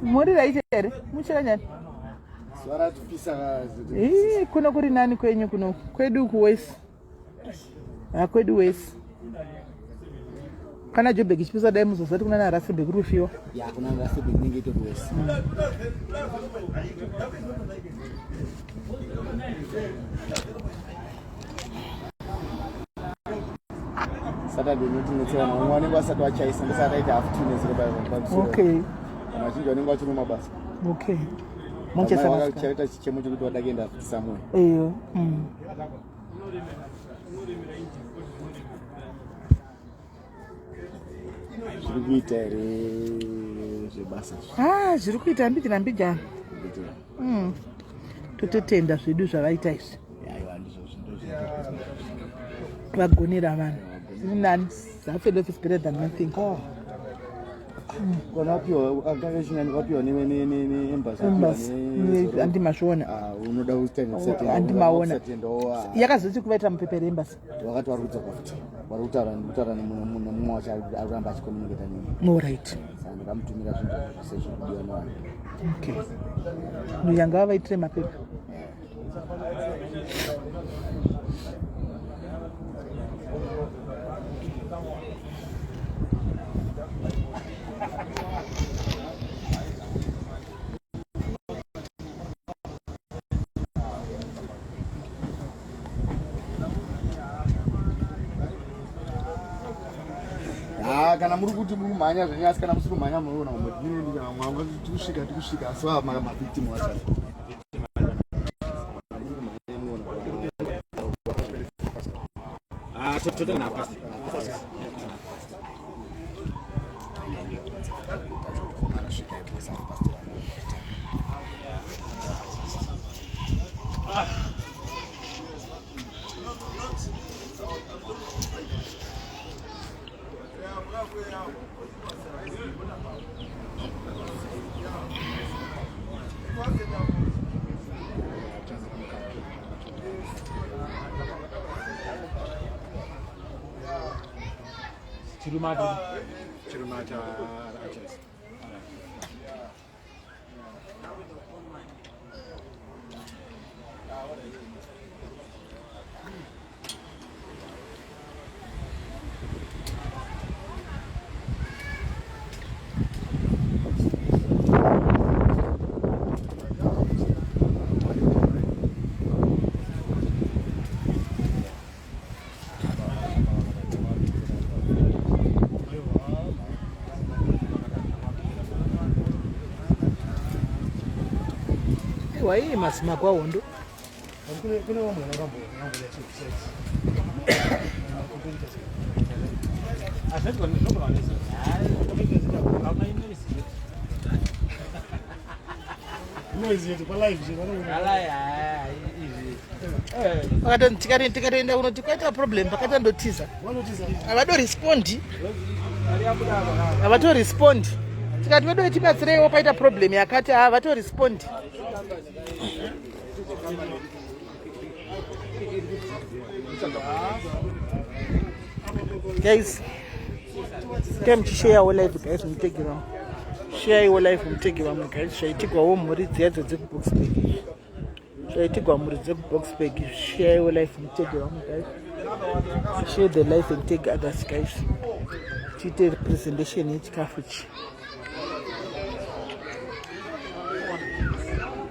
Muri raite here muchira nyani swara tupisa kuno kuri nani kwenyu kuno kwedu kuwesi kwedu wesi kana Joburg ichipisa dai muzozati kuna na Rustenburg rufiwa ya kuna Rustenburg ninge to wesi Saturday notinotsera mwana basa twachaisa ndisataita half 2 nezero baba okay machinjo anenge achiri mabasa okay Manchester wakachaita chichemo chekuti wadakenda Samuel eyo zvikuita here zvebasa zviri kuita mbijana mbijana tototenda zvedu zvavaita izvi vagonera vanhu zviri nani zafed office better than nothing wapiwa neembassy andimazviona unoda andimaona yakazoti kuvaitira mupeperi embassy wakati vari kudzoka futi vari kutaura nemumwe wacho aramba achikomuniketa nini allright ndakamutumira zvinhu zvese zvikudiwa nevanhu okay nuyanga vavaitire mapepa kana muri kuti mumhanya zvanyasi kana musiri kumhanya munoona mwanga tikusvika asi mavictim wacho Chirumata Arches. Wai masima kwa hondo kuna wamwe nakambo ya chief asante kwa nini noise yetu kwa live wakati tikaenda unoti kwaita problem pakati ndotiza avado respond avato respond tikati wedo tibatsirewo paita problem yakati avato respond guys come to share our life guys mtegira share your life mtegira guys shaitigwa wo muri dziyadzo dzekuboxburg shaitigwa muri dzekuboxburg share your life mtegira guys share the life and take others guys tite presentation yechikafu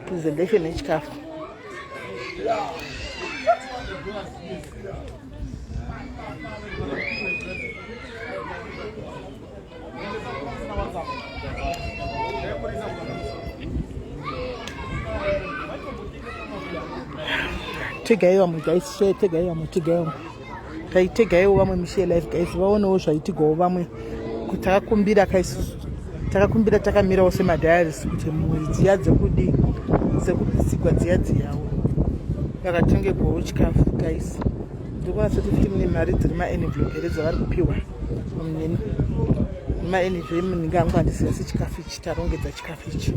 presentation yechikafu tegaiwa mu guys share tegaiwa mu tegaiwa kai tegaiwa vamwe mushare life guys vaonewo zvaitigwawo vamwe kuti takakumbira kaisusu takakumbira takamirawo semadhiaries kuti mwiri dziya dzekudi dzekupisigwa dziya dziyawo vakatengegwawo chikafu guys ndikuona soti film nemari dziri maenvelope here dzavari kupiwa maenvelope ningangu handisiya sechikafu ichi tarongedza chikafu ichi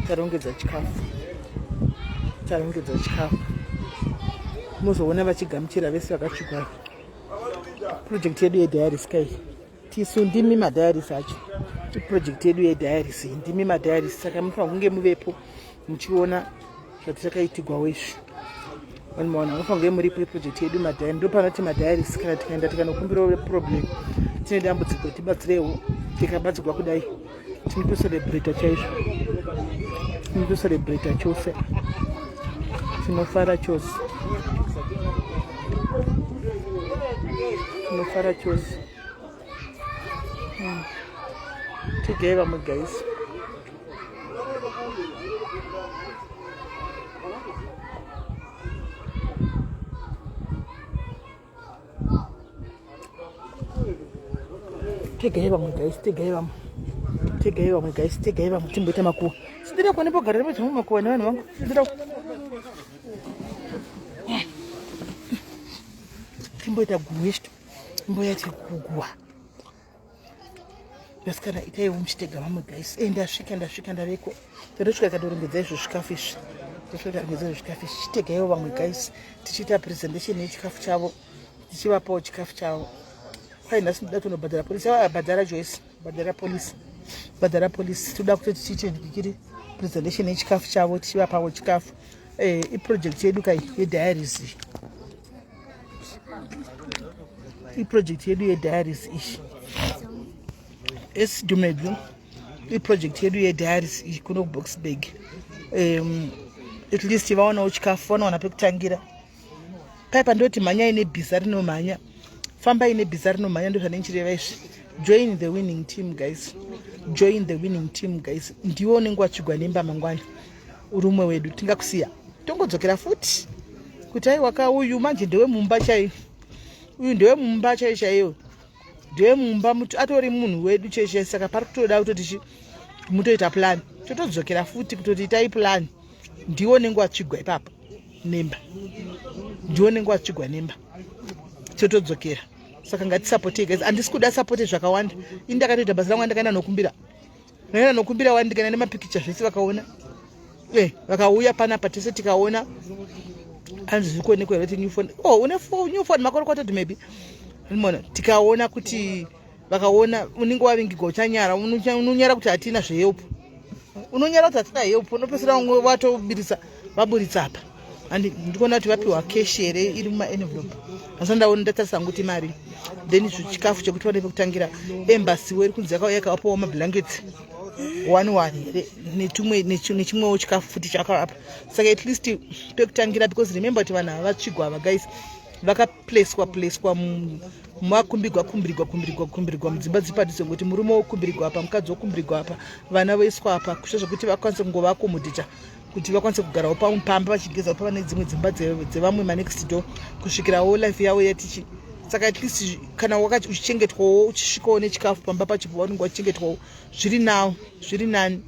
tarongedza chikafu muzoona vachigamuchira vese vakatsvigwa project yedu yediaries kai tisu ndimi madhiaries acho project yedu yediaries ndimi madiaries saka mufanira kunge muvepo muchiona zvatisakaitigwawo izvi vanhumaona mufanira kunge muripo project yedu madiaries ndo panoti madiaries kana tikaenda tikanokumbirawo problem tine dambudziko tibatsirewo tikabatsirwa kudai tinotocelebrata chaizvo tinotocelebrata chose tinofara chose tinofara chose Tegei vamwe guys. Tegei vamwe guys, tegei vamwe. Tegei vamwe guys, tegei vamwe timboita makuwa. Sidira kwa nipogarira muthu makuwa na vanhu vangu. Sidira. Timboita guwishto. Mboyati kugwa. Yaskana itai muchitega vamwe guys. Ndasvika ndareko. Ndosvika kadorongedza izvo zvikafu izvi. Chitegaiwo vamwe guys. Tichiita presentation yechikafu chavo. Tichivapawo chikafu chavo. Kwai nhasi ndoda kunobhadhara polisi. Bhadhara Joyce. Bhadhara polisi. Toda kuti tichiite ndikiri presentation yechikafu chavo. Tichivapawo chikafu. Project yedu kai yediaries. Project yedu yediaries ishi. Dumedlu project yedu yediaries kuno Borksburg. At least vaonawo chikafu vanowana pekutangira. Kaipa ndoti mhanyai nebhiza rinomhanya. Fambai nebhiza rinomhanya ndo zvanenchireva izvi. Join the winning team guys. Join the winning team guys. Ndiwo unenge wachigwa nemba mangwana. Urumwe wedu tingakusiya. Tongodzokera futi. Kuti aiwaka uyu manje ndewe mumba chai. Uyu ndewe mumba chai chaiyo. Ndewe mumba mutu atori munhu wedu cheshe saka pari kutoda kutoti mutoita plan. Totodzokera futi kutoti itai plan. Ndiwo unenge wachigwa ipapo nemba. Ndiwo unenge wachigwa nemba. Totodzokera. Saka ngatisapoti guys. Andisi kuda support zvakawanda. Indakatoita basa rangu ndakaenda nokumbira. Ndakaenda nokumbira wandikaenda nemapikicha zvese vakaona. Vakauya panapa tese tikaona. Andizvikuonekwa kuti new phone. Une new phone makorokota maybe. Unoona tikaona kuti vakaona unenge wavingirwa uchanyara unonyara kuti hatina zvehelp. Unonyara kuti hatina help unopesera umwe watobirisa vaburitsa apa. Andi ndikuona kuti vapiwa cash here iri muma envelope. Asandaona ndatarisa kuti mari. Then chikafu chekuti vane pekutangira embassy weri kunzi yakawapawo mablankets. One nechimwewo chikafu futi chakapa. Saka at least pekutangira because remember kuti vanhu havachigwa ava guys. Vakapleswa makumbirigwa mudzimba dzipadhiso ngoti murume wokumbirigwa apa mukadzi wokumbirigwa apa vana voiswa apa kusho zvokuti vakwanise kungova akomodita kuti vakwanise kugarawo pamba vachigeza pa vane dzimwe dzimba dzevamwe manext door kusvikirawo life yavo yatichi. Saka at least kana wakati uchichengetwawo uchisvikawo nechikafu pamba pachipo vanenge vachichengetwawo zviri nani.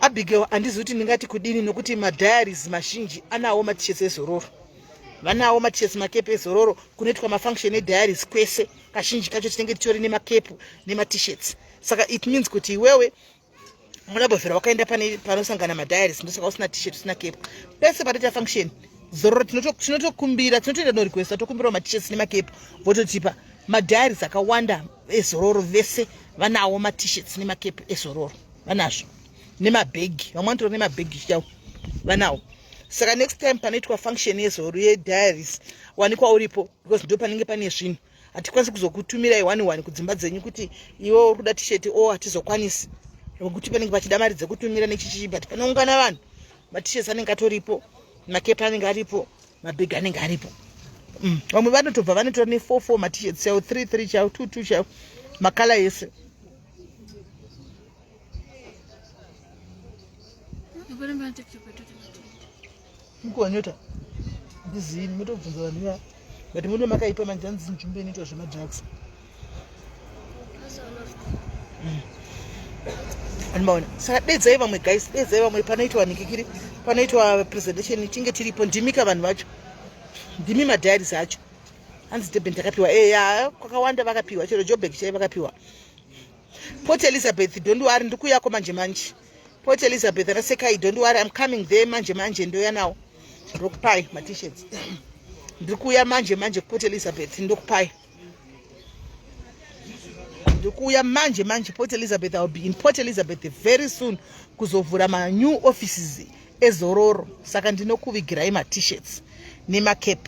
Abigail handizi kuti ndingati kudini nokuti madiaries mazhinji anawo matishets ezororo. Vanawo matishets makepu ezororo kunoitwa mafunction ediaries kwese kazhinji kacho tinenge titori nemakepu nematishets. Saka it means kuti iwewe munabovhera wakaenda panosangana madiaries ndosaka usina t-shirt usina kepu. Pese patoita function zororo tinotokumbira tinotoenda norequesta tokumbirawo matishets nemakepu vototipa. Madiaries akawanda ezororo vese vanawo matishets nemakepu ezororo. Vanazvo. Nemabhegi vamwe vanotora nemabhegi chavo vanawo. Saka next time panoitwa function yezororo yediaries wanikwa uripo because ndo panenge pane zvinhu. Hatikwanisi kuzokutumirai 1 kudzimba dzenyu kuti iwe uri kuda t-shirt hatizokwanisi nokuti panenge pachida mari dzekutumira nechichi but panoungana vanhu matishets anenge atoripo makepa anenge aripo mabhegi anenge aripo. Vamwe vanotobva vanotora ne4 matishets chavo 3 chavo 2 chavo makala yese. Mukonyota ndizini mutobvunza vanhu ya but muno makaipa manje hanzi nzvimbo inoitwa zvemadrugs. Anomaona saka dedzai vamwe guys, dedzai vamwe panoitwa nikikiri panoitwa presentation tinge tiripo ndimika vanhu vacho ndimi madiaries acho hanzi Deben takapiwa kwakawanda vakapiwa chero Joburg chai vakapiwa. Port Elizabeth don't worry ndikuyako manje Port Elizabeth rasekai don't worry I'm coming there manje ndoya nawo ndokupai matishets. Ndikuya manje Port Elizabeth ndokupai. ndikuya manje Port Elizabeth. I'll be in Port Elizabeth very soon kuzovhura ma new offices ezororo. Saka ndinokuvigirai ma t-shirts nema cap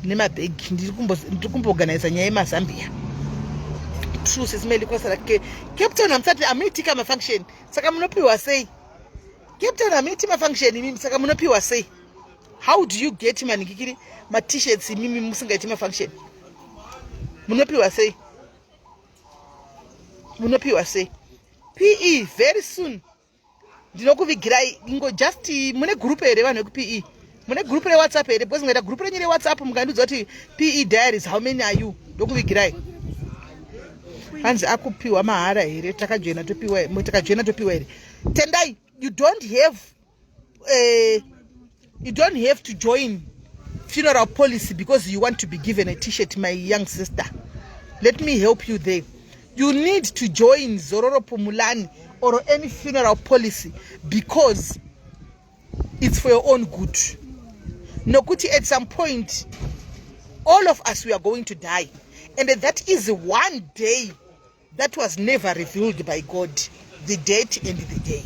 nema bag. Ndiri kumboorganize nyaya yemazambia. True SIS MELLY kwasara Cape Town amsati amiitika mafunction. Saka munopiwa sei? Cape Town amiiti mafunction mimi saka munopiwa sei? How do you get manikikiri ma t-shirts mimi musingaiti mafunction? Munopiwa sei? Munopiwa sei? PE very soon. Ndinokuvigirai ingo just mune group here vanhu ku PE. Mune group re WhatsApp here because ngaita group renyere WhatsApp mukandudza kuti PE diaries how many are you? Ndokuvigirai. Hanzi akupiwa mahara here takajena topiwa here. Tendai you don't have to join funeral policy because you want to be given a t-shirt, my young sister. Let me help you there. You need to join Zororo Pumulani or any funeral policy because it's for your own good. Nokuti, at some point, all of us, we are going to die. And that is one day that was never revealed by God, the date and the day.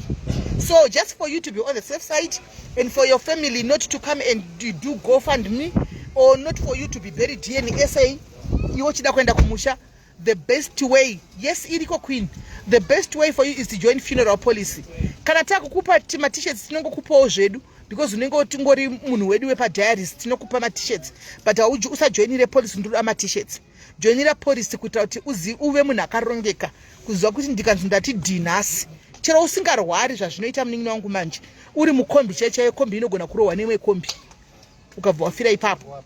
So just for you to be on the safe side and for your family not to come and do GoFundMe or not for you to be buried here in SA, the best way, yes, Iriko Queen, the best way for you is to join funeral policy. Kanataka kukupa ma t-shirts tinongokupa ozvedu because unenge tingori munhu wedu wepa diaries tinokupa ma t-shirts but usajoinire policy ndiri ma t-shirts. Joinira policy kuita kuti uve munhu akarongeka kuziva kuti ndikanzi ndati dinasi chero usingarwari zvazvinoita munin'ina wangu manje uri mukombi chaichayo kombi inogona kurohwa nemwe kombi ukabva wafira ipapo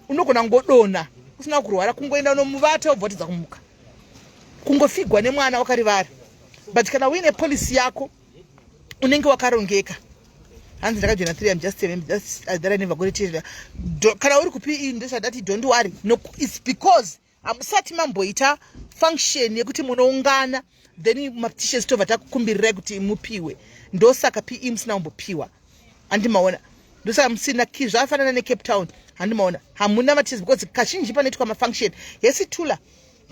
unogona ngodona usina kurwara kungoenda nomuvata wobvotedza kumuka kungofigwa nemwana wakarivara but kana uine policy yako unenge wakarongeka. Hanzi ndakajoina 3 I'm just saying that I never got it. Kana uri kupi ndezvadati don't worry. No, it's because amusati mamboita function yekuti munoungana then ma-t-shirts tobva takukumbirirai kuti mupiwe. Ndosaka PE musina kumbopiwa. Handimaona. Ndosaka musina zvafanana neCape Town. Handimaona. Hamuna ma-t-shirts because kazhinji panoitwa ma-function. Yesi tula.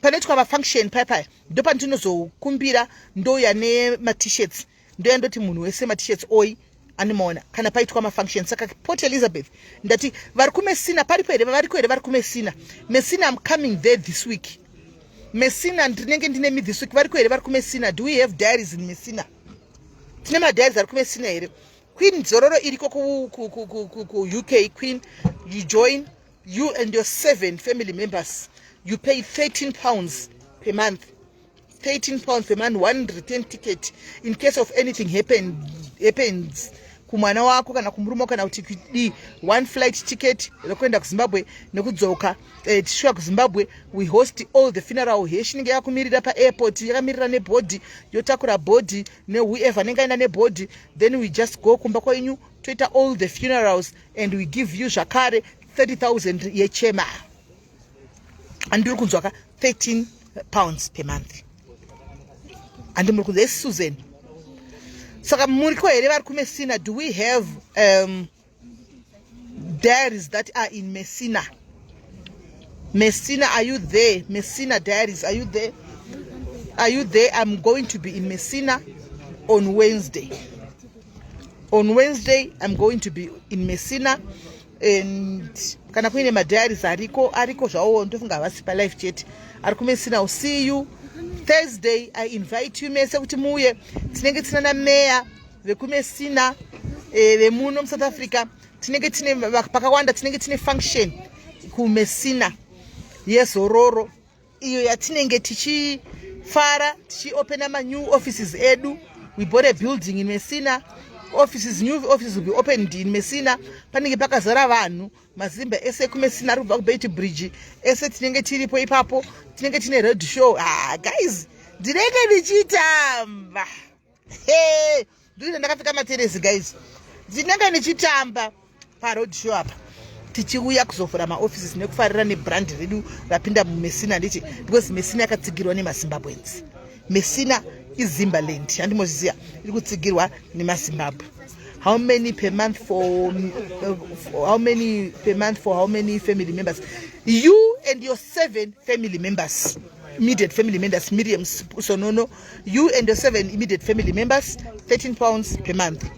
Panoitwa ma-function paya. Ndo pandinozokumbira ndoya nema-t-shirts. Ndoya ndoti munhu wese ma-t-shirts oi. Animona kana paitwa ma-function. Saka Port Elizabeth ndati vari kumesina paripo here vari kumesina. Messina I'm coming there this week. Messina ndinenge ndine this week vari kumesina. Do we have diaries in Messina? Tine ma diaries ari kumesina here. Queen Zororo iriko ku UK. Queen, you join, you and your 7 family members, you pay £13 per month. £13 per month, 1 return ticket in case of anything happens kumwana wako kana kumurume kana kuti 1 flight ticket rokuenda kuZimbabwe nekudzoka tishuka kuZimbabwe. We host all the funeral here shinenge yakumirira pa airport yakamirira nebody yotakura body ne whoever anenge aenda nebody, then we just go kumba kwenyu toita all the funerals and we give you zvakare 30,000 yechema andiri kunzwaka £13 per month. And this Susan. Saka muriko here vari kumesina. Do we have diaries that are in Messina? Messina, are you there? Messina diaries, are you there? Are you there? I'm going to be in Messina on Wednesday. On Wednesday, I'm going to be in Messina. And kana kuine ma diaries ariko zvawo ndofunga havasi pa live chat. Ari kumesina. I'll see you Thursday. I invite you mese kuti muye tinenge tina na meya vekumesina vemuno South Africa. Tinenge tine pakawanda tinenge tine function kumesina yeZororo iyo yatinenge tichifara tichiopena ma new offices edu. We bought a building in Messina. New offices will be opened in Messina. Panenge pakazara vanhu mazimba ese kumesina ari kubva kuBeit Bridge ese tinenge tiripo ipapo. Tinenge tine road show. Guys, ndinenge ndichitamba. Ndiri ndakafika materesi guys. Ndinenge ndichitamba pa road show apa. Tichiuya kuzovhura ma-offices nekufarira nebrand redu rapinda muMessina nditi because Messina yakatsigirwa nemaZimbabweans. Messina is Zimbaland. Handimoziya iri kutsigirwa nemaZimbabwe. How many per month for how many family members? You and your 7 family members. immediate family members, Miriam's Sonono, you and your 7 immediate family members, £13 per month.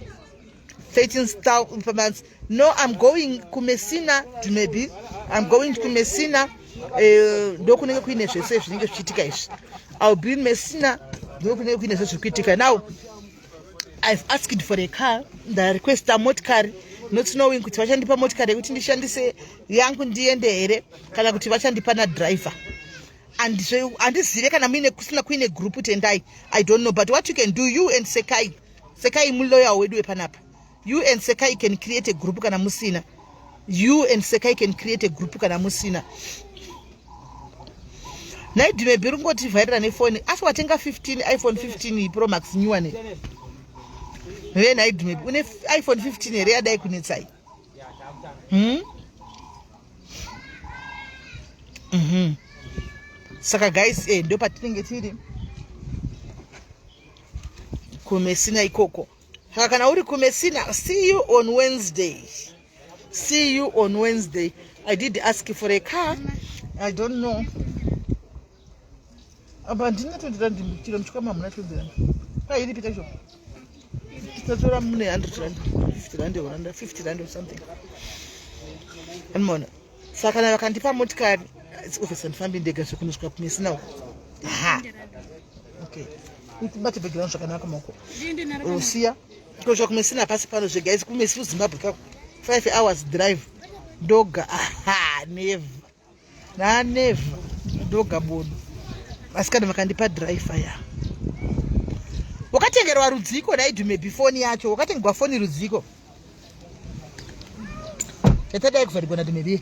13,000 per month. No, I'm going to Messina to maybe. I'm going to Messina. I'll be in Messina. Now, I've asked for a car. The request a motor car. Not knowing kuti vachandipa motikari yekuti ndishandise yangu ndiende here kana kuti vachandipa na driver. And handizive kana muine kusina kuine group tendai. I don't know, but what you can do, you and Sekai muloya wedu wepanapa. You and Sekai can create a group kana musina. You and Sekai can create a group kana musina. Nai dume birungoti vaira ne phone. Afu watenga iPhone 15 Pro Max new one. When I do une iPhone 15 here yadai kunetsai. Saka guys, ndo patinenge tiri kumesina ikoko. Saka kana uri kumesina, see you on Wednesday. See you on Wednesday. I did ask for a car. I don't know. Abandina to the chilo mchuka mamuna to the. Hey, you repeat it. That's what I'm going to 50 rand or 50 rand or something. And more. Sakana wakantipa motikari. It's office and family they get to miss now. Aha. Okay. It's better background sakana kamoko. Rusia. Because you miss na pass pano je guys kumiss Zimbabwe 5 hours drive. Doga. Aha, never. Na never. Doga bodu. Askana wakantipa driver ya. Wakatengerwa rudziko daidume before yacho wakatengerwa phone rudziko etada ekuvarigona dume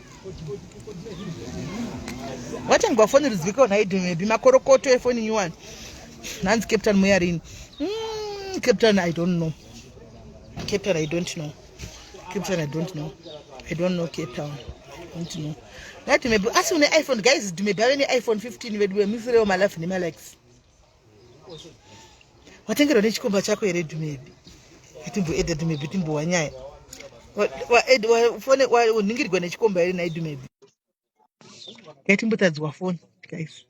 wakatengerwa phone rudziko daidume makorokoto ephone new one nanzi Captain Muyarini Captain I don't know Captain I don't know Captain I don't know Captain I don't know that maybe as soon iPhone guys dume baveni iPhone 15 wedwe mifire my life ni Alex watengero nechikomba chako here dumebi itimbo ede dumebi timbo wanyaya fone ningirigwa nechikomba here nai dumebi yatimbotadzwa phone guys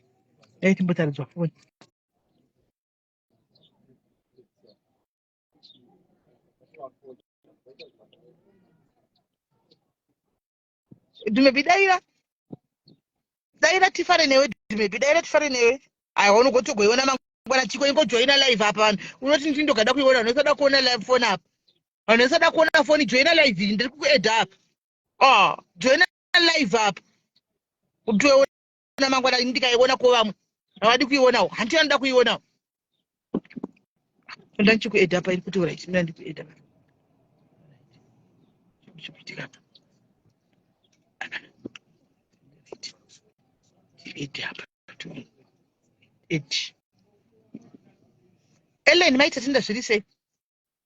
yatimbotadzwa phone dumebi daira tifare newe dumebi daira tifare newe aiona gotogoiona mangwana chiko ingojoina live apa unoti ndindogada kuiona unosada kuona live phone apa unosada kuona phone joina live ndiri kukuedha apa joina live apa utoona mangwana ndikaiona ko vamwe avadi kuionawo handina nda kuionawo ndanchikuedha apa iri kutora ichimira ndikuedha chikuitika apa edha apa edge Ellen maita tinda zviri sei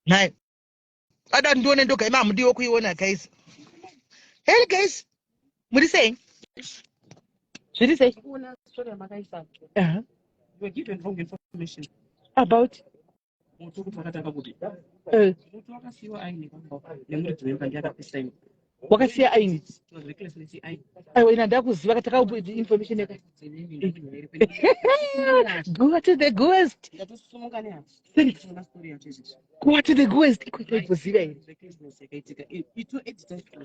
nayo ada ndione ndoga imamudiwo kuiona guys. Hey guys muri sei zviri sei kuona story yamakaisa you were given wrong information about mutu kutakataka kuti mutu wakasiwa aini nemuri dzimba ndiyakapesa wakasiya aini aiwa ina ndakuziva kataka information yaka go to the ghost go to the ghost ikuziva ine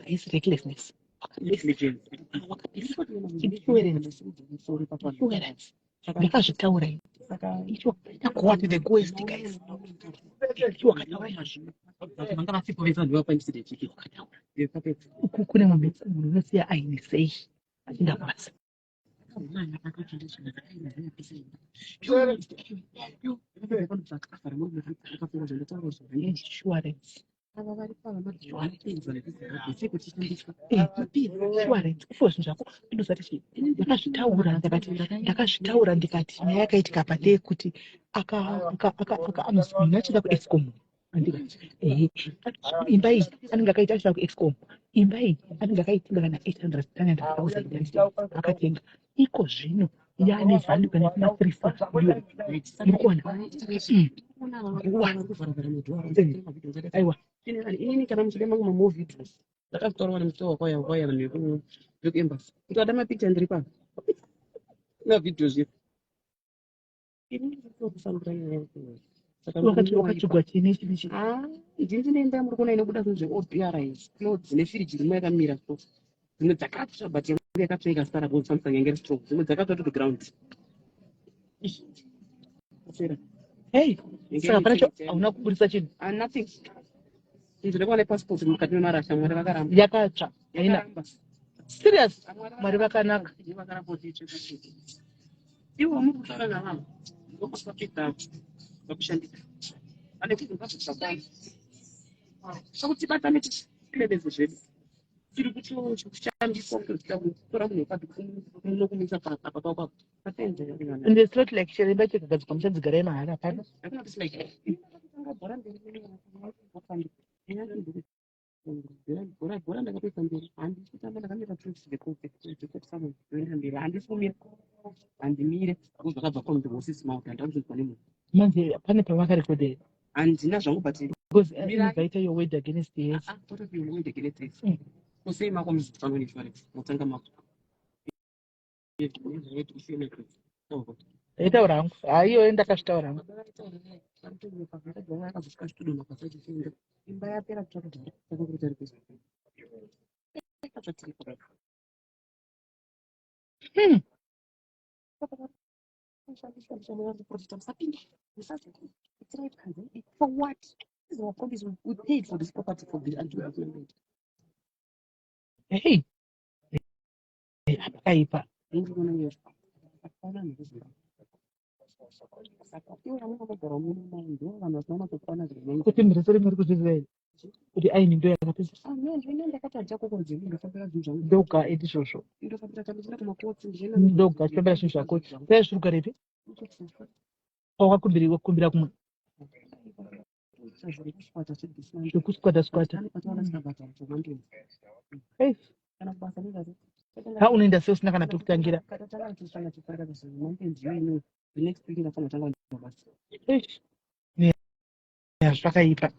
is recklessness ndakazvitaura icho go to the ghost guys icho wakataura kune munhu unosiya aine sei achinda kubasa ndakazvitaura ndikati nyaya yakaitika pate kuti achida kuexcom imba iyi anenge akaita achida kuexcom imba iyi anenge akaitinga kana 800,000 akatenga iko zvino yaane value kana kuna 3 million murikuona aiwa ini kana muchide mangu mamovideos ndakazvitaura nemutowa kwaya vanhu vekuembassy ndikada mapicture ndiri pano na videos here wakati wakachugwa chini chichi ndinoenda muri kuona inobuda zveOPRIs clothes nefiriji rimwe yakamira so dzimwe dzakatsva but yangu yakatsva ikasara bo Samsung yange strong dzimwe dzakatsva to the ground. hey saka panacho hauna kuburisa chinhu Nothing. Ndinokuona passport mukati memarasha mwari vakaramba yakatsva haina serious mwari vakanaka iwo muri kutaura navanhu ndokusapedza vakushandisa ane kuti ngazvisakwana sokuti tilebezo zvedu tiri kushandiswa kutoita kutora munhu wekati unokumisa apa papapo and it's not like chiremba chikagadzikwa muchadzigarai mahara hapana bhora ndakapedza mberi handisi kutamba ndakamira mberi handifumira handimire zvakabva kwamudhosisi mauta handaudzwa nemunhu manje pane pavakarekodera handina zvangu but vaita your word against the yes kusei mako muzitano insurance motanga mako taitaura hangu haiyo ndakazvitaura hangu imba yapera kutsvaka for what? This is our promise. We paid for this property for the undevelopment. Hey, akaipa kuti mhiriso rimwe kuzvizivei kuti aini ndo yakapesa ndoga edi zvozvo ndoga chipembera zvinhu zvako sai zviri kugarepi wakakumbira kumwe zvekuskwata skwata ha unoenda sei usina kana pekutangira zvakaipa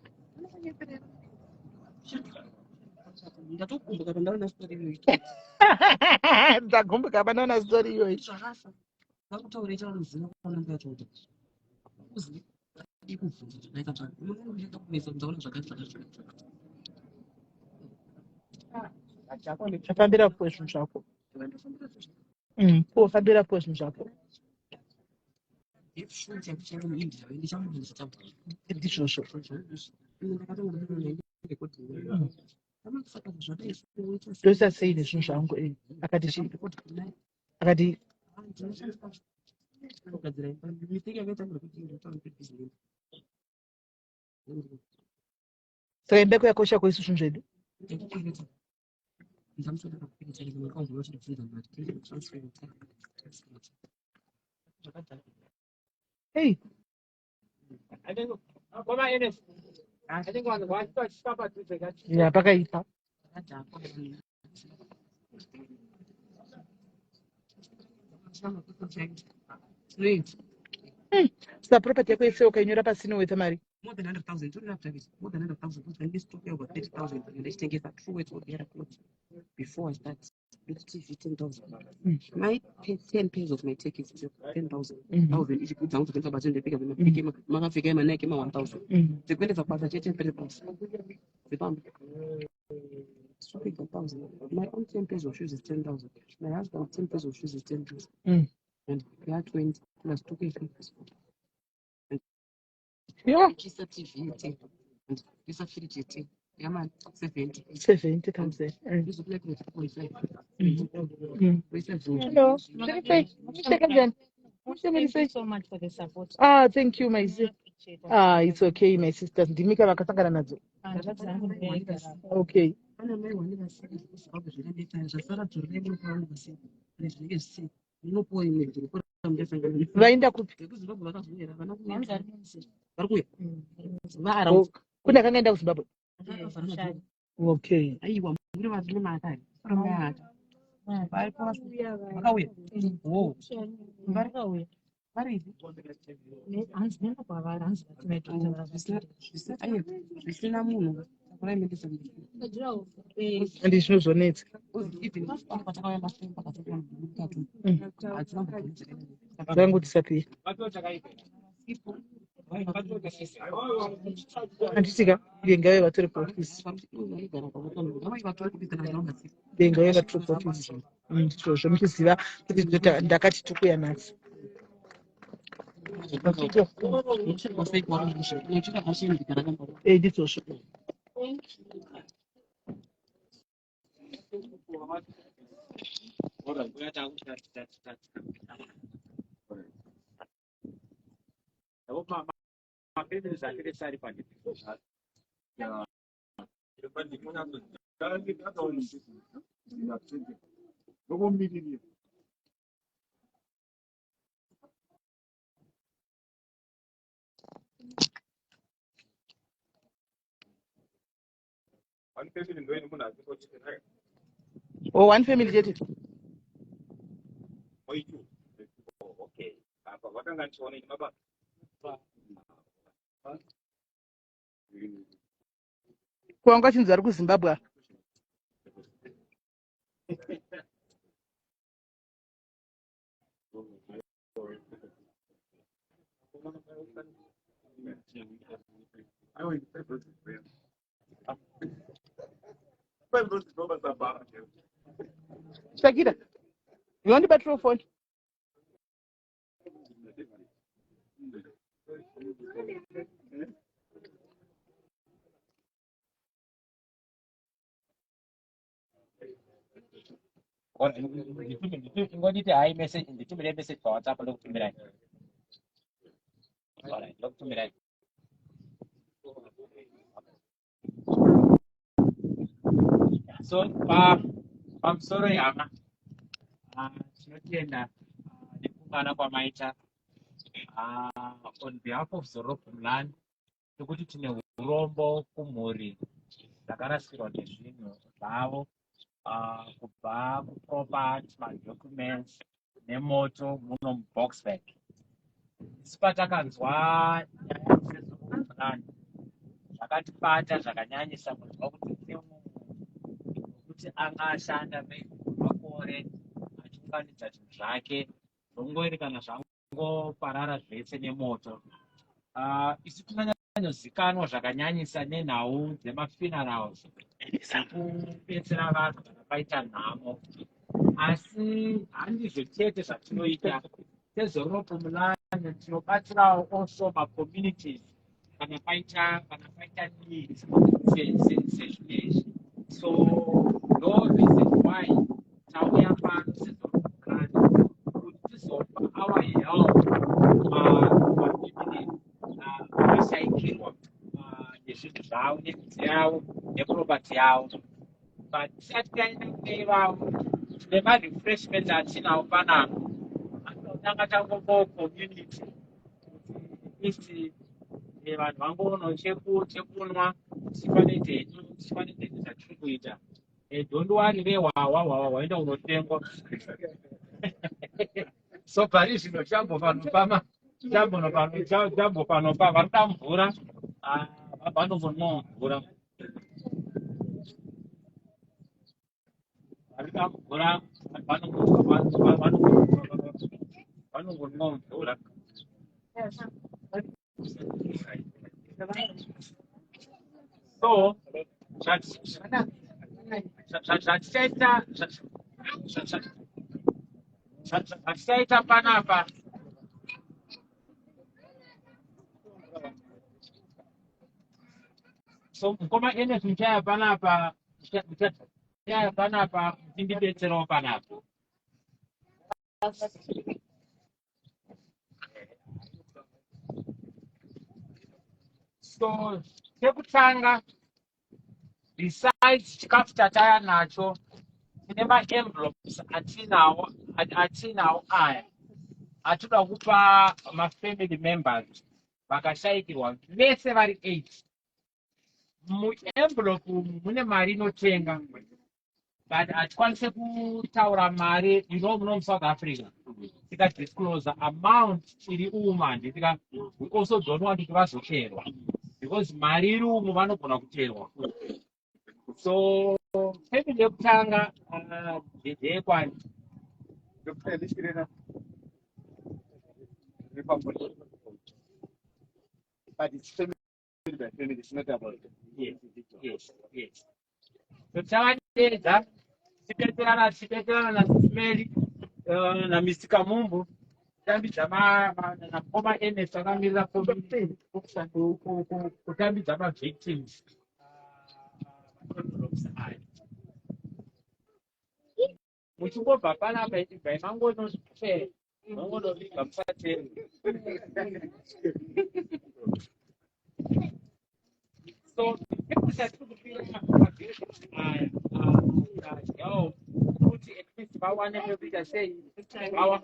ndagumbuka panaona stori iyoyi chafambira po zvinhu zvako pofambira po zvinhu zvako ndizvozvo ndoisa sei nezvinhu zvangu akati saka imbeko yakosha kuisu zvinhu zvedu hey ya pakaipa saka property yako yese ukainyora pasina wetha mari more than 100,000. You don't have to have it. More than 100,000. Because when this took over 30,000, and they take it back true words will be clothes. Before I start, let's see 10,000. My 10 pairs of my take is 10,000. If you put down to the budget, they pick up my figure, my neck, my 1,000. The benefit of passage, 10 pairs. The bump. So big 1,000. My own 10 pairs of shoes is 10,000. My husband 10 pairs of shoes is 10,000. And we are 20 plus 2 pairs. Yeah. It's a TV. It's a free GT. Yeah, man. 70,000. Hello. Thank you so much for the support. Thank you, my sister. It's okay, my sister. Ndimika vakasangana nadzo. Okay. Vaenda kupi? Kuna kangaenda kuZimbabwe? Okay. Zvisina munhu What I mean is, and zvinozonetsa even patakaenda stemba katika mtatu zangu tisapii anditika denga veva tiri kuofisi denga veva tiri kuofisi ndizvozvo muchiziva kuti ndakati tikuya nhasi ndizvozvo Oh, one family chete. Okay. Kwanga chinzi ari kuZimbabwe. Shakira, you want the petrol phone? Ngonditi hai message nditumire message pa WhatsApp ndokutumirai. Alright, ndokutumirai. So pamusoro yama tinotenda nekungana kwamaita on behalf of Zorobumlani tokuti tine urombo kumhuri dzakarasikirwa nezvinhu zvavo kubva kuproperty madocuments nemoto muno muBorksburg. Isu patakanzwa nyaya dzezorobumlani zvakatibata zvakanyanyisa kunzwa kuti anga ashanda makore achiunganidza zvinhu zvake zvongoeri kana zvangoparara zvese nemoto. Isu tinonyanyozikanwa zvakanyanyisa nenhau dzemafunerals kubetsera vanhu kana paita nhamo, asi handizvo chete zvatinoita. SEZorobumlani tinobatsirawo also macommunities kana paita needs sezvinezvi. So no reason why tauya pano SEZorobumlani kuti tizopa our help kuvafamily vakashaikirwa nezvinhu zvavo nemidzi yavo neproperty yavo. But tisati taenda kune ivavo tine marefreshments atinawo panapa anotanga tangopawo community kuti vanhu vangoonawo chekunwa tifanire zvatiri kuita. Don't worry rehwawa waenda kunotengwa. So pari zvino chambo panopa varikuda mvura vanongonwa mvura. Varikuda mvura vanongonwa mvura. So zvatichaita panapa so mukoma ene zvichaya panapa tindibetserawo panapa. So chekutanga, besides chikafu chataya nacho, tine maenvelopes atinawo aya atoda kupa mafamily members vakashaikirwa vese vari 8. Muenvelope mune mari inotenga, but hatikwanise kutaura mari. Muno South Africa tika disclose amount iri umandi we also don't want kuti vazocherwa. because mari iri umo vanogona kuteerwa. So family yekutanga ndeyekwani but it's family by family, it's not about it. Yes. So tavadeedza tipeterana naSisMelly naMr Kamumbu kutambidza nakoma ns akamirira kutambidza mavictims muchingobva panapa ichibva mangonofe mangonoviga musateri. So kuti at least vawane pekuita sei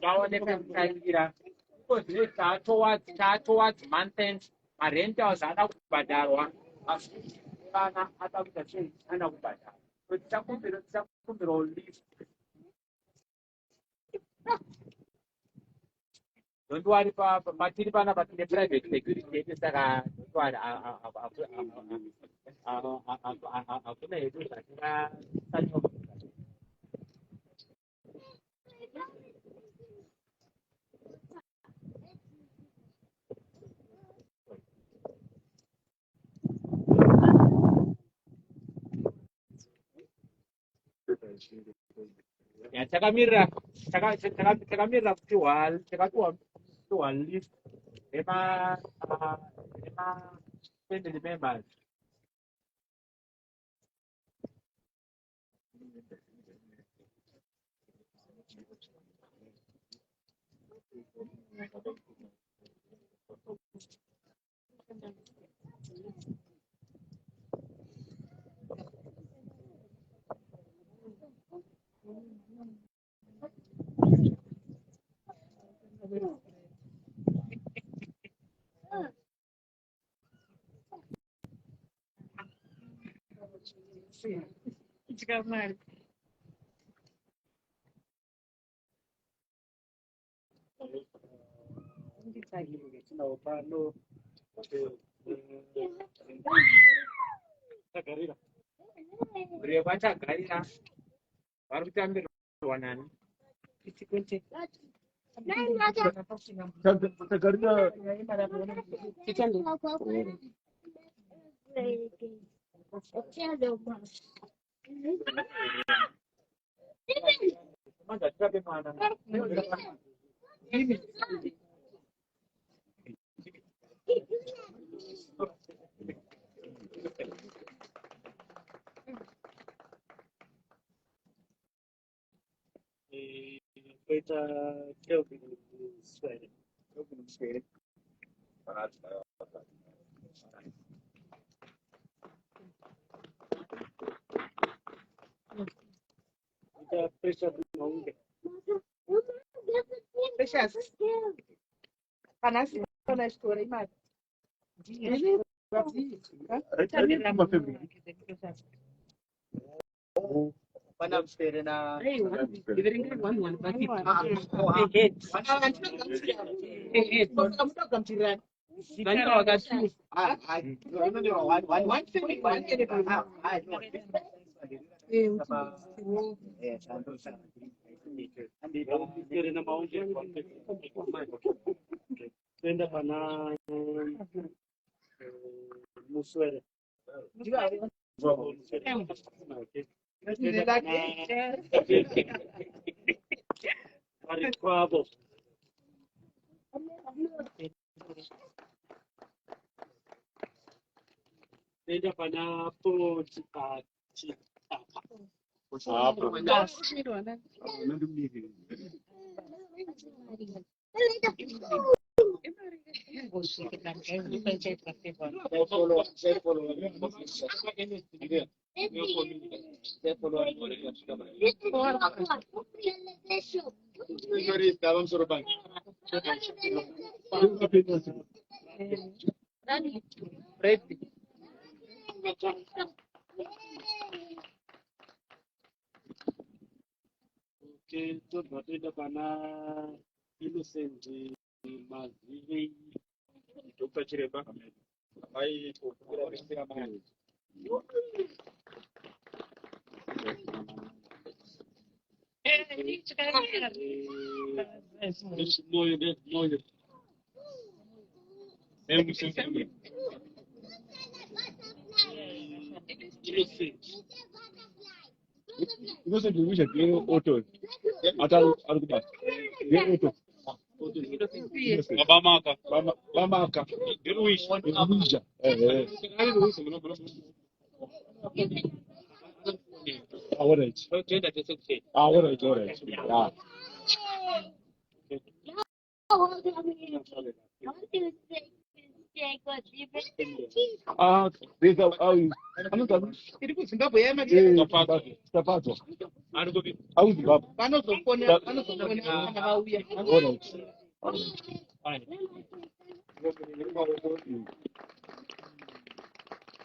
vawane pekutangira because towards month end marentals ada kubhadharwa vana ada kuita sei ada kubhadharwa. So tichakumbirawo list. Don't worry, matiri panapa tine private security saka don't worry, hakuna hedu zvatingasanyoka. Takamirira kupiwa list ema family members. Vachagarira vari kutambirwa nani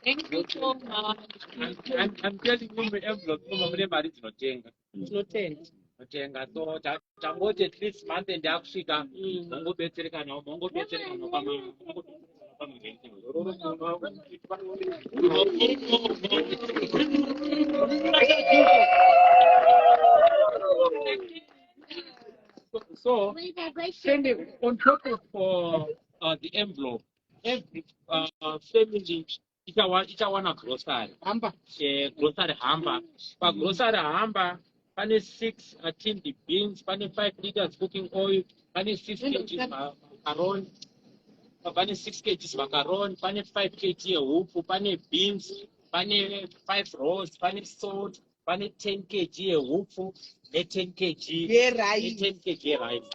Thank you so much. I'm telling you, envelope, ndinotenga. Notenga, so tangoti at least month and yakusvika mongobetsereka nawo So sending on top of the envelope, every family ichawana grocery grocery hamba. Grocery hamba pane 6 tin beans, pane 5 liters cooking oil, pane 6 kgs macaron, pane 6 kgs macaron, pane 5 kg yehupu, pane beans, pane 5 rolls, pane salt, pane 10 kg yehupu ne10 kg rice.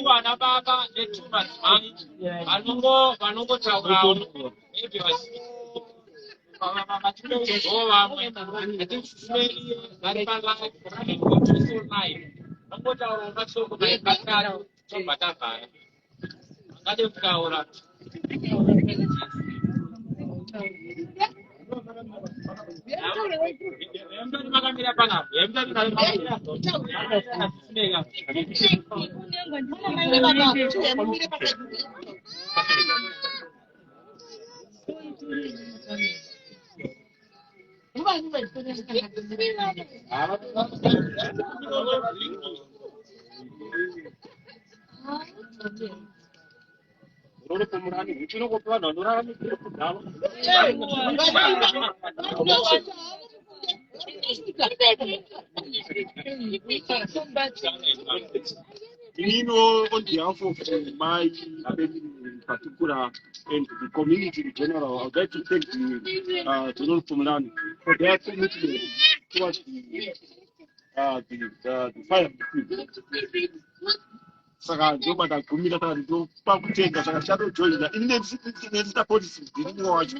Vana baba netumadzimai vanongotaurawo maybe vamwe vari palive vangotaurawo mashoko matatu tobva tavhara vangade kutaura. Makamira panapa On behalf of my family in particular and the community in general, I would like to thank the General Pumlani for their commitment towards the fire. saka ndobata gumira saka ndopakutenga saka chatojoina inenita polisi ndiriwo wacho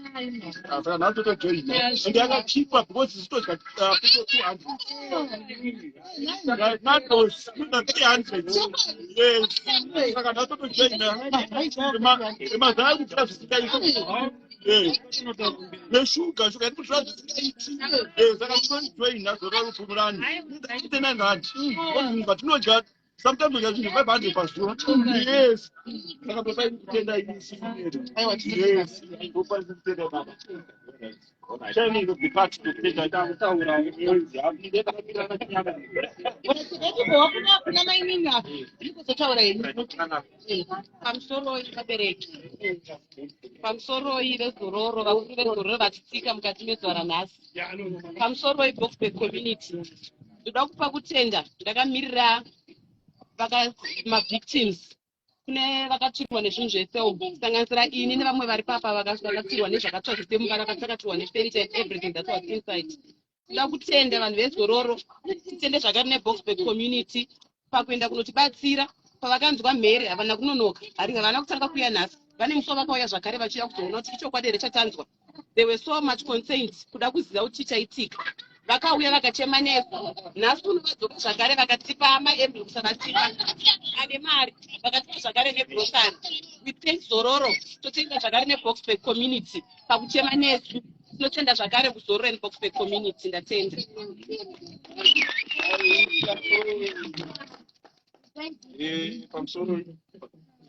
saka natotojoina ende akachipa because zitodya people 200 not those 300 yes saka natotojoina emazaya kutira zvisingaiti neshuga shuga irikutira zvisingaiti saka tojoina zora rupfumurani patinodya sometimes we can 500 per store. Yes. Saka topai kutenda isi. Yes. Topai kutenda baba. Chani ndo kipati kutenda ndangu taura mwezi. Apindeka kupita na kinyama. Kuna maininga. Ndiko zotaura ini. Pamusoro ikabereki. Pamusoro vezororo, vakuru vezororo vachitsika mukati mezuva ranhasi. Pamusoro iBoksburg community. Ndoda kupa kutenda. Ndakamirira mavictims kune vakatirwa nezvinhu zvese kusanganisira ini nevamwe vari papa vakatirwa nezvakatsva zvisemba vakatakatirwa nefurniture and everything that was inside. Toda kutenda vanhu vezororo, titende zvakare neBoksburg community pakuenda kunotibatsira pavakanzwa mhere havana kunonoka havana kutanga kuuya nhasi vane muso vakauya zvakare vachida kuzoona kuti ichokwadi here chatanzwa. They were so much concerned kuda kuziva kuti chichaitika. Vakauya vakachema nesu nhasi kuno vadzoka zvakare vakatipa maembulance vakatipa ane mari vakatipa zvakare nebrosari. We thank Zororo, totenda zvakare neBoksburg community pakuchema nesu. Tinotenda zvakare kuzororo neBoksburg community. Ndatenda. Pamusoro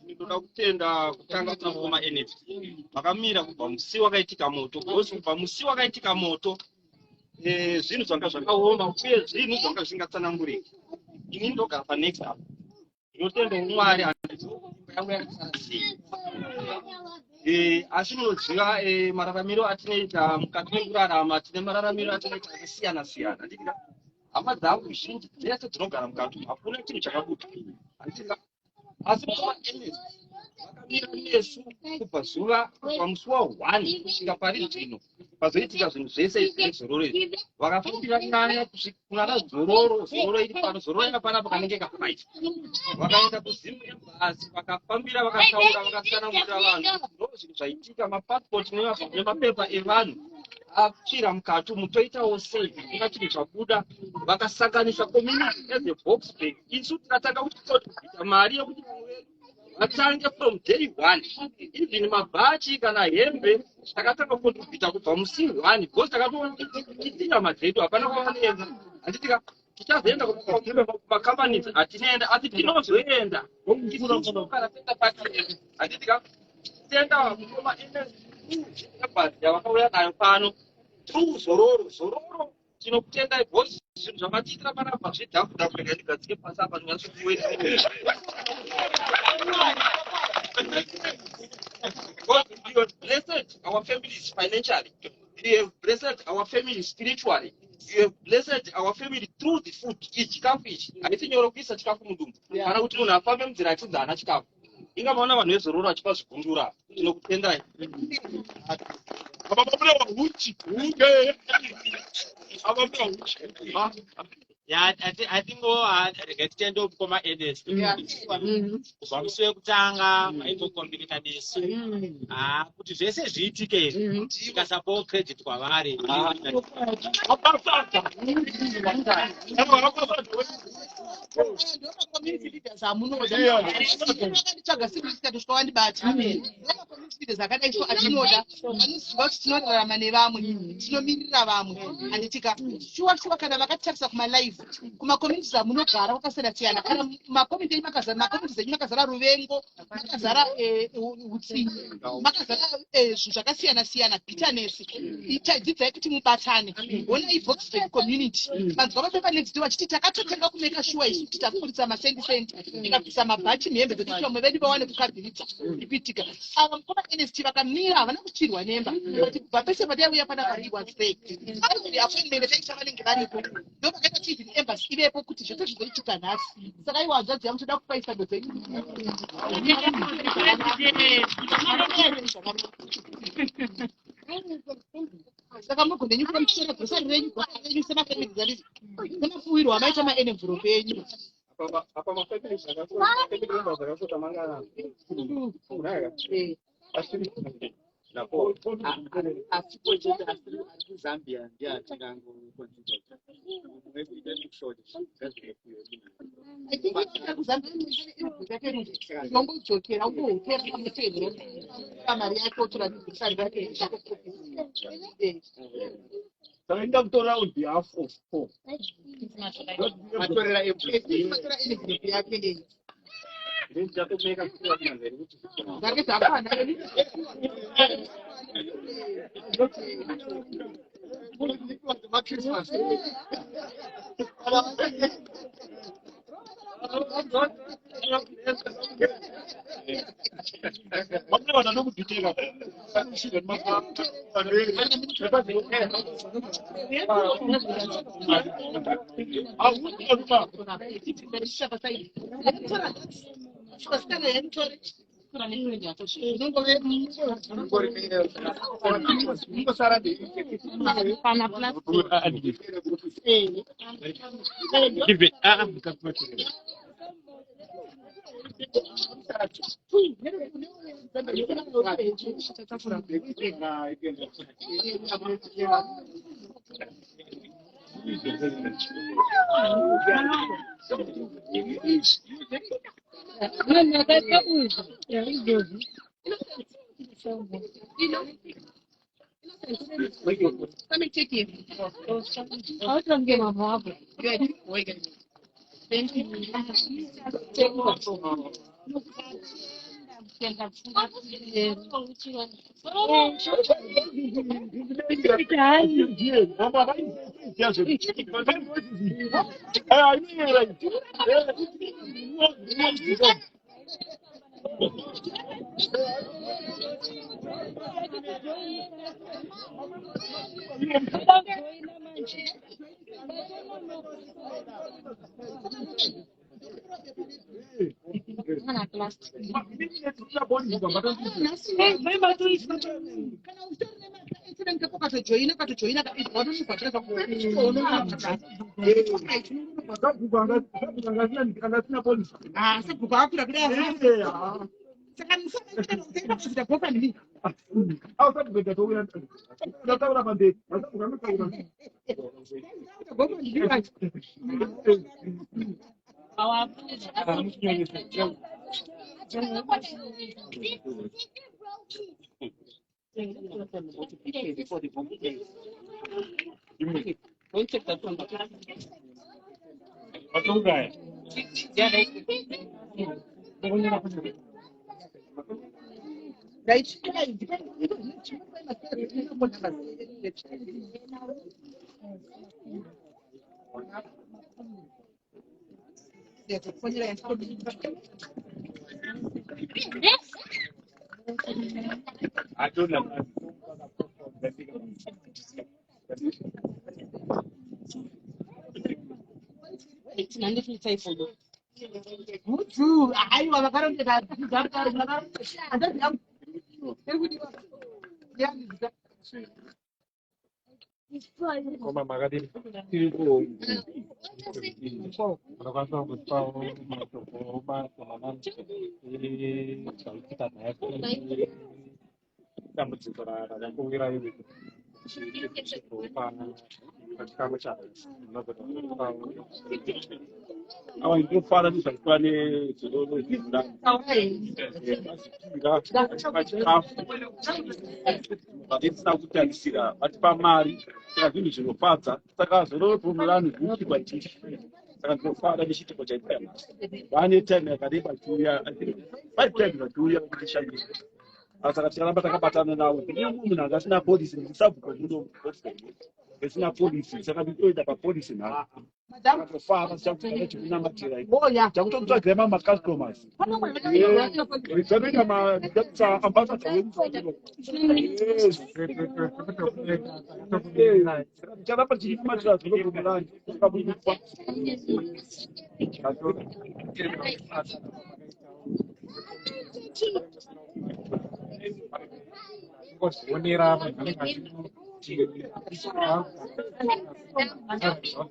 ndoda kutenda kutanga kunavoma energy vakamira kubva musi wakaitika moto because kubva musi wakaitika moto zvinhu zvanga zvakaoma uye zvinhu zvanga zvingatsananguriki. Ini ndogara panext up ndinotenda umwari yangu yakasara sei asi munoziva mararamiro atinoita mukati mekurarama tine mararamiro atinoita akasiyana siyana. Ndika hama dzangu zhinji dzese dzinogara mukati hakuna chinhu chakabuda asi vakamira nesu kubva zuva kubva musi wa1 kusvika pari zvino pazoitika zvinhu zvese zvezororo izvi vakafambira nyanya kusvikuna zororo iri pano zororo ina panapa kanenge ka5 vakaenda kuzimu embasi vakafambira vakataura vakatsanangurira vanhu ndo zvinhu zvaitika mapasipoti nemapepa evanhu apfira mukati mutoitawo sei kuna chinhu chabuda vakasanganisa community ezeBoksburg. Isu tinataka kuti tobvita mari yekuti vatange from day 1 even mabhachi kana hembe takatanga kutobvita kubva musi 1 because takatoona tinyama dzedu hapana kwavanoenda. Handitika tichazoenda kumacompanies hatinoenda asi tinozoenda kana pati handitika tenda koma bhazi yavakauya nayo pano through zororo tinokutendai because zvinhu zvamatiitira panapa zvedhafu rekatigadzike pasi apa you have blessed our families financially, you have blessed our families spiritually, you have blessed our family through the food. Chikafu ichi haisi nyoro kuisa chikafu mudumbu kana kuti munhu afambe munzira achidza hana chikafu. Inga maona vanhu vezororo vachipa zvigundura tinokutendai. Yeah, I think getting to come edits. Kubva musi wekutanga maimbokombinita nesu kuti zvese zviitike tikasapawo credit kwavari. Community leaders amunoda tsvaga simba kusvika wandibata community leaders akadai so atinoda anoziva kuti tinorarama nevamwe tinomirira vamwe handitika shuwa kana vakatarisa kumalive kumacommunities amunogara kwakasiyana siyana kana makomiti enyu makazara ruvengo makazara utsi makazara zvinhu zvakasiyana siyana bitterness dzidzai kuti mubatane ona iBoksburg community vanzwa vapepa next vachiti takatotenga kumeka shuwa isu kuti takuburitsa masendi tikabvisa mabhachi mhembe dzekuti vamwe vedu vawane kukabhiritsa ipitika ava mukoma NST vakamira havana kuchirwa nemba kuti kubva pese padaiuya pana pariwa sei appointment taiita vanenge varipo ndo pakaita TV embassy ivepo kuti zvose zvizoitika nhasi saka iwa zvadziya mutoda kupaisa do dzenyu saka mugone nyuka muchera grosari renyu semafamili dzari semafuwirwa amaita maenvelope enyu apa mafekele zvakasota manga asiri napo asipo chete asiri Zambia ndiye atingango consider maybe it is short that's the I think ndongojokera ungohokera pamutero kamari yako torakushanda taenda kutora undi half of 4 matorera yake ndio Let me take you. I'll come get my mom. Good. Thank you. I don't know. It's an unusual for you. True. I want to go to that. Como magari fara di saltuale kutarisira vati pamari saka zvinhu zvinofadza saka zvorobvumirani huki kwatiri saka ndinofara nechitiko chaita nhasi vane time yakareba tiuya 5 times vatiuya kutishandisa saka tikaramba takabatana navo munhu anga asina polisi ndisabhuko muno esina polisi saka nditoita papolisi nhasi takatofara tichakutoita chikunamatira takutotsvagira mamacustomers dzanoita ambassador ticharamba tichinamatira zvinobvumirani takabudirwa kuonera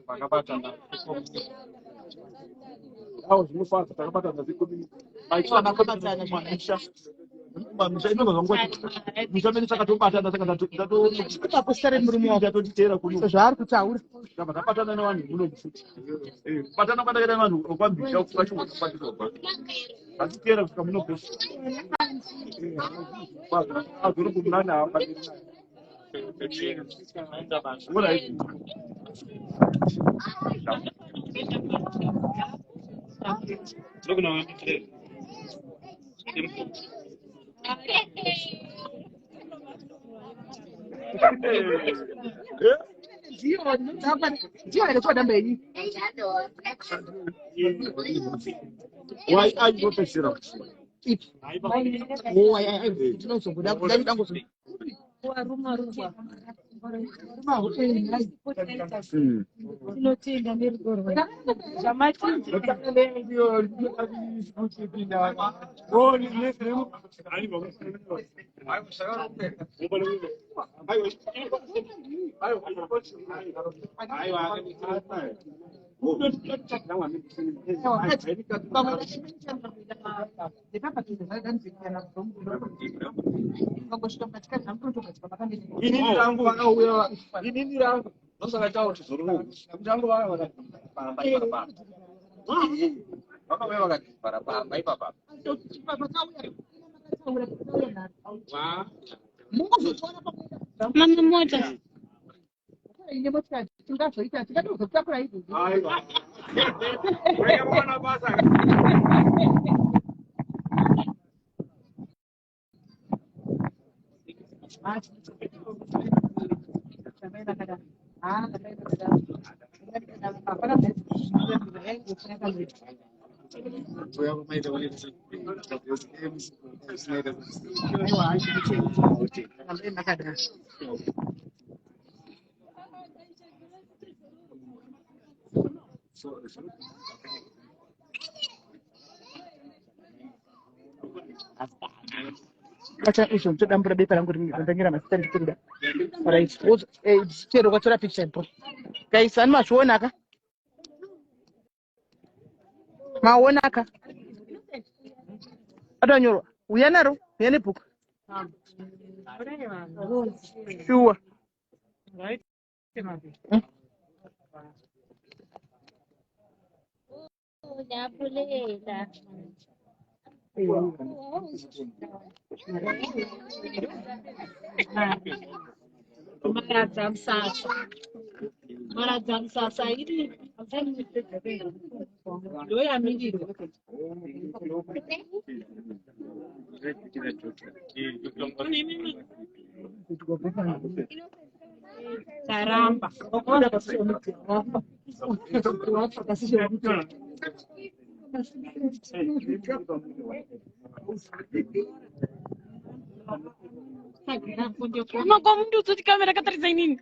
vakabatana awo zvinofadza takabata dzazikumi Vakabatana maisha misha inogona nguva misha mene takatobatana kusare murume wako tatotiteera kuno zvaari kutaura kama tabatana nevanhu muno mufuti kubatana kwandakaita nevanhu okwambira vachiwaachiwaa atiteera kusvika muno besi azorokumunana hamba ndiyo rekoda mberi why are you professional ipi ndinozongoda kudangozo tinotenda nerudo inini rangu vakauya inini rangu ndosaka tauri zororo mutango vaya vakati paramba ipapa vakauya vakati paramba ipapa mama mota ine motikari tingazoita tingazotakura izvi aiwa vakaona basa acha izvo nditodambura bepa rangu rinonyera mazita ndikuruda chero kwatora picture po guys ani mazvionaka maonaka atanyorwa uya naro uya nebhuku sure Mara sasa ili ndio ya mingi Caramba. Uma como tudo de câmera que traz aí.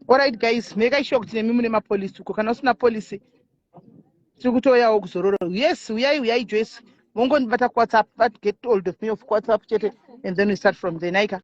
Alright guys, make sure kuti nemi mune mapolisi uko kana usina polisi tiri kutoyawo kuzororo. Yes, uyai Joyce. Mongondibata kuWhatsApp, but get hold of me of WhatsApp chete and then we start from there. Naika.